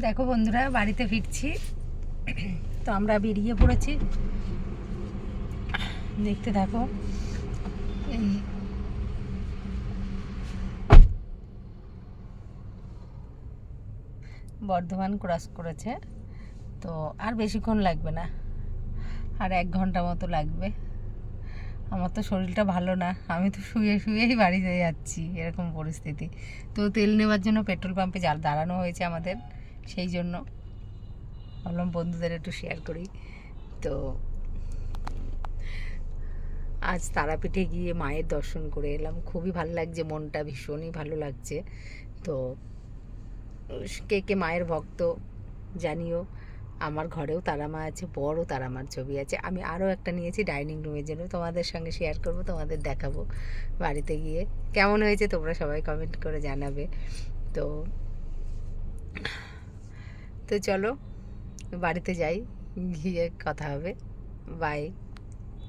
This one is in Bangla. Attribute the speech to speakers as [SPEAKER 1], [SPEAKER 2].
[SPEAKER 1] দেখো বন্ধুরা, বাড়িতে ফিরছি। তো আমরা বেরিয়ে পড়েছি, দেখতে থাকো। এই বর্ধমান ক্রস করেছে, তো আর বেশিক্ষণ লাগবে না, আর 1 ঘন্টা মতো লাগবে। আমার তো শরীরটা ভালো না, আমি তো শুয়ে শুয়েই বাড়িতে যাচ্ছি, এরকম পরিস্থিতি। তো তেল নেওয়ার জন্য পেট্রোল পাম্পে দাঁড়ানো হয়েছে আমাদের, সেই জন্য ভাবলাম বন্ধুদের একটু শেয়ার করি। তো আজ তারাপীঠে গিয়ে মায়ের দর্শন করে এলাম, খুবই ভালো লাগছে, মনটা ভীষণই ভালো লাগছে। তো কে কে মায়ের ভক্ত জানিও। আমার ঘরেও তারা মা আছে, বড় তারা মার ছবি আছে। আমি আরও একটা নিয়েছি ডাইনিং রুমের জন্য, তোমাদের সঙ্গে শেয়ার করব, তোমাদের দেখাবো বাড়িতে গিয়ে কেমন হয়েছে। তোমরা সবাই কমেন্ট করে জানাবে। তো তো চলো বাড়িতে যাই, গিয়ে কথা হবে। বাই।